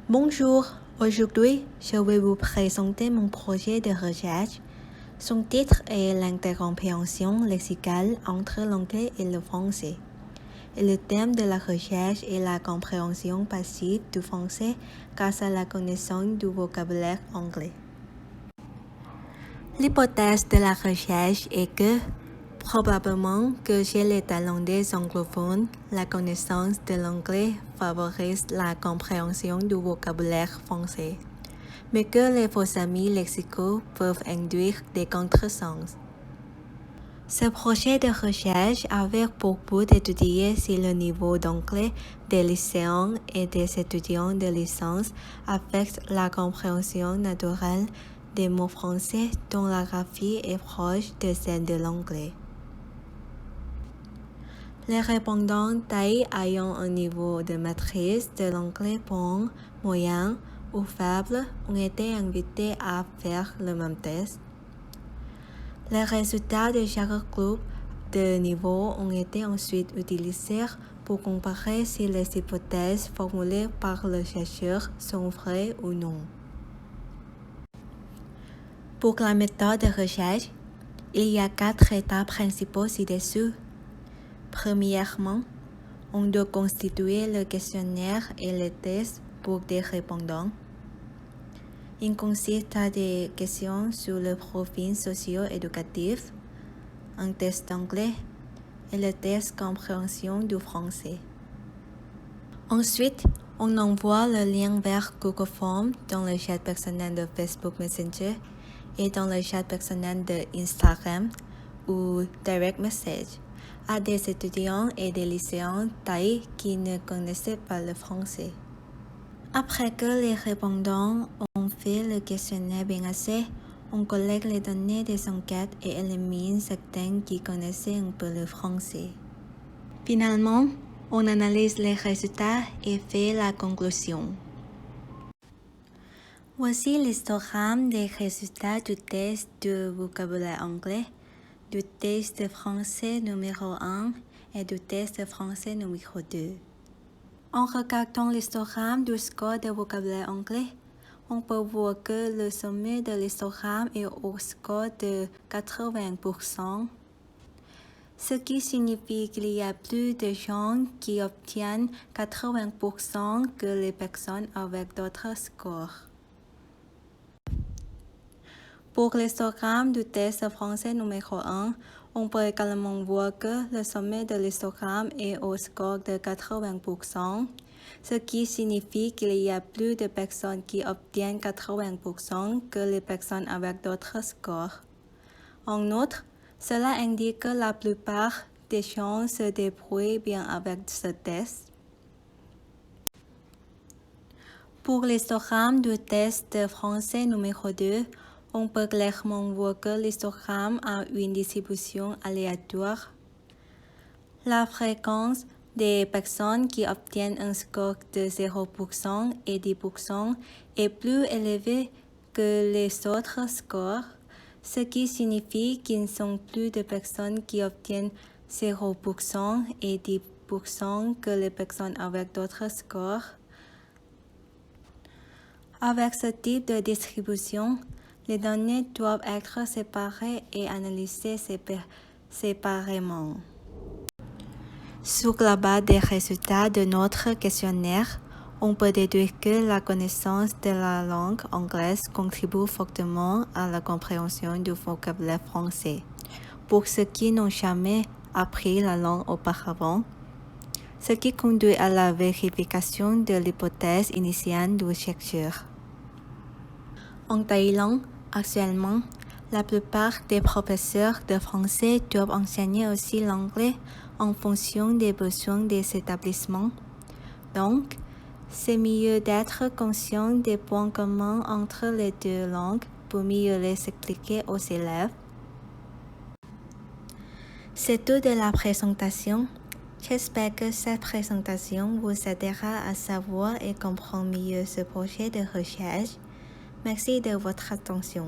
Bonjour, aujourd'hui je vais vous présenter mon projet de recherche. Son titre est l'intercompréhension lexicale entre l'anglais et le français. Et le thème de la recherche est la compréhension passive du français grâce à la connaissance du vocabulaire anglais. L'hypothèse de la recherche est que, probablement que chez les Thaïlandais anglophones, la connaissance de l'anglais favorise la compréhension du vocabulaire français, mais que les faux amis lexicaux peuvent induire des contresens. Ce projet de recherche avait pour but d'étudier si le niveau d'anglais des lycéens et des étudiants de licence affecte la compréhension naturelle des mots français dont la graphie est proche de celle de l'anglais. Les répondants thaïs ayant un niveau de maîtrise de l'anglais bon, moyen ou faible ont été invités à faire le même test. Les résultats de chaque groupe de niveau ont été ensuite utilisés pour comparer si les hypothèses formulées par le chercheur sont vraies ou non. Pour la méthode de recherche, il y a 4 étapes principaux ci-dessous. Premièrement, on doit constituer le questionnaire et le test pour des répondants. Il consiste à des questions sur le profil socio-éducatif, un test d'anglais et le test compréhension du français. Ensuite, on envoie le lien vers Google Forms dans le chat personnel de Facebook Messenger et dans le chat personnel de Instagram ou Direct Message à des étudiants et des lycéens thaïs qui ne connaissaient pas le français. Après que les répondants ont fait le questionnaire bien assez, on collecte les données des enquêtes et élimine certains qui connaissaient un peu le français. Finalement, on analyse les résultats et fait la conclusion. Voici l'histogramme des résultats du test de vocabulaire anglais, du test de français numéro 1 et du test de français numéro 2. En regardant l'histogramme du score de vocabulaire anglais, on peut voir que le sommet de l'histogramme est au score de 80%, ce qui signifie qu'il y a plus de gens qui obtiennent 80% que les personnes avec d'autres scores. Pour l'histogramme du test français numéro 1, on peut également voir que le sommet de l'histogramme est au score de 80%, ce qui signifie qu'il y a plus de personnes qui obtiennent 80% que les personnes avec d'autres scores. En outre, cela indique que la plupart des gens se débrouillent bien avec ce test. Pour l'histogramme du test de français numéro 2, on peut clairement voir que l'histogramme a une distribution aléatoire. La fréquence des personnes qui obtiennent un score de 0% et 10% est plus élevée que les autres scores, ce qui signifie qu'il ne sont plus de personnes qui obtiennent 0% et 10% que les personnes avec d'autres scores. Avec ce type de distribution, les données doivent être séparées et analysées séparément. Sur la base des résultats de notre questionnaire, on peut déduire que la connaissance de la langue anglaise contribue fortement à la compréhension du vocabulaire français. Pour ceux qui n'ont jamais appris la langue auparavant, ce qui conduit à la vérification de l'hypothèse initiale du chercheur. En Thaïlande, actuellement, la plupart des professeurs de français doivent enseigner aussi l'anglais en fonction des besoins des établissements. Donc, c'est mieux d'être conscient des points communs entre les deux langues pour mieux les expliquer aux élèves. C'est tout de la présentation. J'espère que cette présentation vous aidera à savoir et comprendre mieux ce projet de recherche. Merci de votre attention.